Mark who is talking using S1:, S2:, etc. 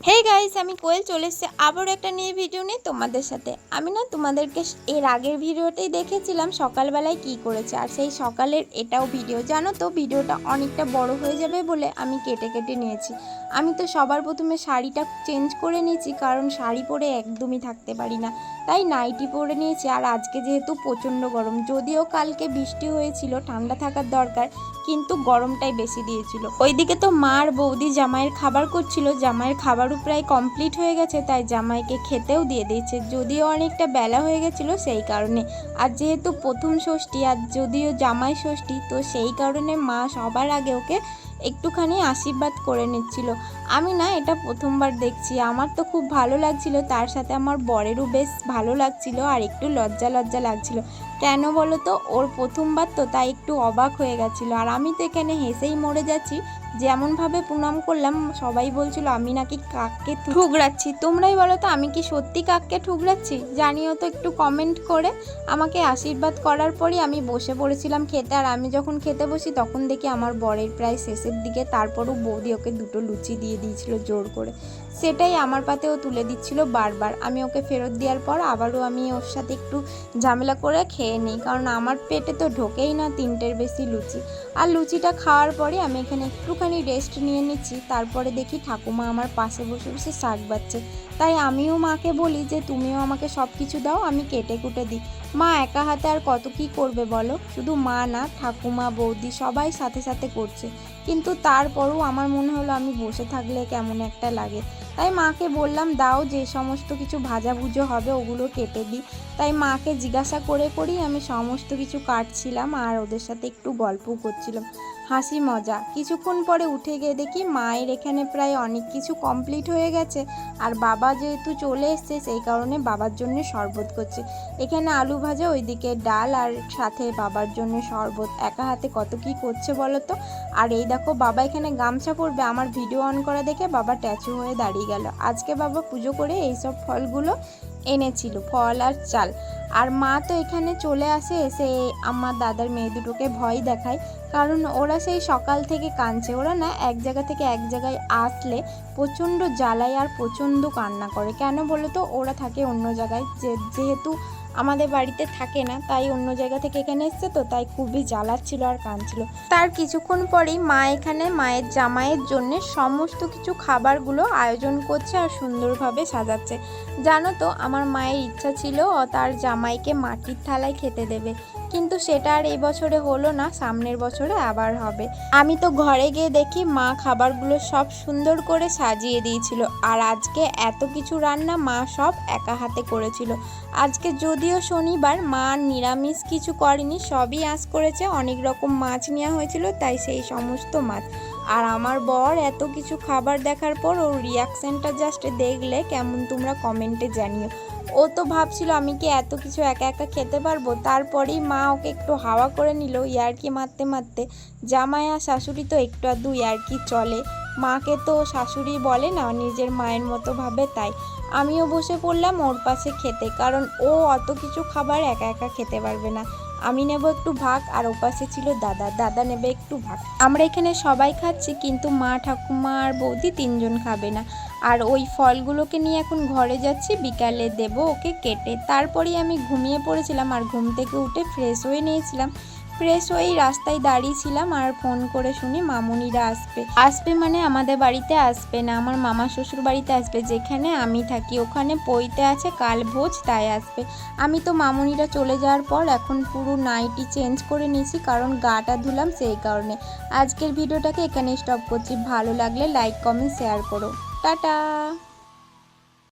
S1: Hey guys, আমি কোয়েল চলে এসেছি আবার একটা নিয়ে ভিডিও নিয়ে তোমাদের সাথে। আমি না তোমাদেরকে এর আগের ভিডিওতেই দেখেছিলাম সকালবেলায় কি করেছে, আর সেই সকালের এটাও ভিডিও। জানো তো ভিডিওটা অনেকটা বড় হয়ে যাবে বলে আমি কেটে কেটে নিয়েছি। আমি তো সবার প্রথমে শাড়িটা চেঞ্জ করে নিয়েছি, কারণ শাড়ি পরে একদমই থাকতে পারি না, তাই নাইটি পরে নিয়েছি। আর আজকে যেহেতু প্রচণ্ড গরম, যদিও কালকে বৃষ্টি হয়েছিল, ঠান্ডা থাকার দরকার, কিন্তু গরমটাই বেশি দিয়েছিল। ওইদিকে তো মার বৌদি জামাইয়ের খাবার করছিল, জামাইয়ের খাবারও প্রায় কমপ্লিট হয়ে গেছে, তাই জামাইকে খেতেও দিয়ে দিয়েছে, যদিও অনেকটা বেলা হয়ে গেছিলো সেই কারণে। আর যেহেতু প্রথম ষষ্ঠী, আর যদিও জামাই ষষ্ঠী, তো সেই কারণে মা সবার আগে ওকে একটুখানি আশীর্বাদ করে নিচ্ছিল। আমি না এটা প্রথমবার দেখছি, আমার তো খুব ভালো লাগছিল, তার সাথে আমার বরেরও বেশ ভালো লাগছিল, আর একটু লজ্জা লজ্জা লাগছিল। কেন বলো তো, ওর প্রথমবার তো, তাই একটু অবাক হয়ে গেছিলো। আর আমি তো এখানে হেসেই মরে যাচ্ছি, যেমনভাবে প্রণাম করলাম সবাই বলছিল আমি নাকি কাককে ঠুকরাচ্ছি। তোমরাই বলো তো, আমি কি সত্যি কাককে ঠুকরাচ্ছি? জানিও তো একটু কমেন্ট করে। আমাকে আশীর্বাদ করার পরই আমি বসে পড়েছিলাম খেতে। আর আমি যখন খেতে বসি তখন দেখি আমার বরের প্রায় শেষের দিকে, তারপরও বৌদি ওকে দুটো লুচি দিয়ে দিয়েছিল জোর করে, সেটাই আমার পাতেও তুলে দিচ্ছিল বারবার। আমি ওকে ফেরত দেওয়ার পর আবারও আমি ওর সাথে একটু ঝামেলা করে খেয়ে নিই, কারণ আমার পেটে তো ঢোকেই না তিনটের বেশি লুচি। আর লুচিটা খাওয়ার পরে আমি এখানে একটুখানি রেস্ট নিয়ে নিচ্ছি। তারপরে দেখি ঠাকুমা আমার পাশে বসে বসে শাক বাচ্ছে, তাই আমিও মাকে বলি যে তুমিও আমাকে সব কিছু দাও, আমি কেটে কুটে দিই। মা একা হাতে আর কত কি করবে বলো, শুধু মা না, ঠাকুমা বৌদি সবাই সাথে সাথে করছে, কিন্তু তারপরও আমার মনে হলো আমি বসে থাকলে কেমন একটা লাগে, তাই মাকে বললাম দাও, যে সমস্ত কিছু ভাজাভুজো হবে ওগুলো কেটে দিই। তাই মাকে জিজ্ঞাসা করে করেই আমি সমস্ত কিছু কাটছিলাম, আর ওদের সাথে একটু গল্পও করছিলাম, হাসি মজা। কিছুক্ষণ পরে উঠে গিয়ে দেখি মায়ের এখানে প্রায় অনেক কিছু কমপ্লিট হয়ে গেছে, আর বাবা যেহেতু চলে এসছে সেই কারণে বাবার জন্য শরবত করছে। এখানে আলু ভাজা, ওইদিকে ডাল, আর সাথে বাবার জন্য শরবত। একা হাতে কত কি করছে বলো তো। আর এই দেখো বাবা এখানে গামছা পরবে, আমার ভিডিও অন করা দেখে বাবা ট্যাচু হয়ে দাঁড়িয়ে গেল। আজকে বাবা পুজো করে এইসব ফলগুলো এনেছিল, ফল আর চাল। আর মা তো এখানে চলে আসে, এসে আমার দাদার মেয়ে দুটোকে ভয় দেখায়, কারণ ওরা সেই সকাল থেকে কাঁদছে। ওরা না এক জায়গা থেকে এক জায়গায় আসলে প্রচণ্ড জ্বালায় আর প্রচণ্ড কান্না করে। কেন বলো তো, ওরা থাকে অন্য জায়গায়, যেহেতু আমাদের বাড়িতে থাকে না, তাই অন্য জায়গা থেকে এখানে এসছে, তো তাই খুবই জ্বালাচ্ছিল আর কাঁদছিল। তার কিছুক্ষণ পরেই মা এখানে মায়ের জামাইয়ের জন্য সমস্ত কিছু খাবারগুলো আয়োজন করছে আর সুন্দরভাবে সাজাচ্ছে। জানো তো, আমার মায়ের ইচ্ছা ছিল তার জামাইকে মাটির থালায় খেতে দেবে, কিন্তু সেটা আর এই বছরে হলো না, সামনের বছরে আবার হবে। আমি তো ঘরে গিয়ে দেখি মা খাবারগুলো সব সুন্দর করে সাজিয়ে দিয়েছিল, আর আজকে এত কিছু রান্না মা সব একা হাতে করেছিল। আজকে যদিও শনিবার, মা নিরামিষ কিছু করেনি, সবই আঁশ করেছে, অনেক রকম মাছ নেওয়া হয়েছিল, তাই সেই সমস্ত মাছ। আর আমার বর এত কিছু খাবার দেখার পর ওর রিয়াকশানটা জাস্ট দেখলে কেমন তোমরা কমেন্টে জানিও। ও তো ভাবছিল আমি কি এত কিছু একা একা খেতে পারবো। তারপরেই মা ওকে একটু হাওয়া করে নিল ইয়ার্কি মারতে মারতে। জামাই আর শাশুড়ি তো একটু আধটু ইয়ার্কি চলে, মাকে তো শাশুড়ি বলে না, নিজের মায়ের মতো ভাবে, তাই আমিও বসে পড়লাম ওর পাশে খেতে, কারণ ও অত কিছু খাবার একা একা খেতে পারবে না। আমি নেব একটু ভাগ, আর ওপাশে ছিল দাদা, দাদা নেবে একটু ভাগ। আমরা এখানে সবাই খাচ্ছি, কিন্তু মা ঠাকুমা আর বৌদি তিনজন খাবে না। আর ওই ফলগুলোকে নিয়ে এখন ঘরে যাচ্ছি, বিকালে দেব ওকে কেটে। তারপরেই আমি ঘুমিয়ে পড়েছিলাম, আর ঘুম থেকে উঠে ফ্রেশ হয়ে নিয়েছিলাম। ফ্রেশ হয়েই রাস্তায় দাঁড়িয়েছিলাম, আর ফোন করে শুনি মামুনিরা আসবে মানে আমাদের বাড়িতে আসবে না, আমার মামা শ্বশুর বাড়িতে আসবে, যেখানে আমি থাকি ওখানে পইতে আছে কাল ভোজ, তাই আসবে। আমি তো মামুনিরা চলে যাওয়ার পর এখন পুরো নাইটি চেঞ্জ করে নিয়েছি, কারণ গাটা ধুলাম সেই কারণে। আজকের ভিডিওটাকে এখানে স্টপ করছি, ভালো লাগলে লাইক কমেন্ট শেয়ার করো, টাটা।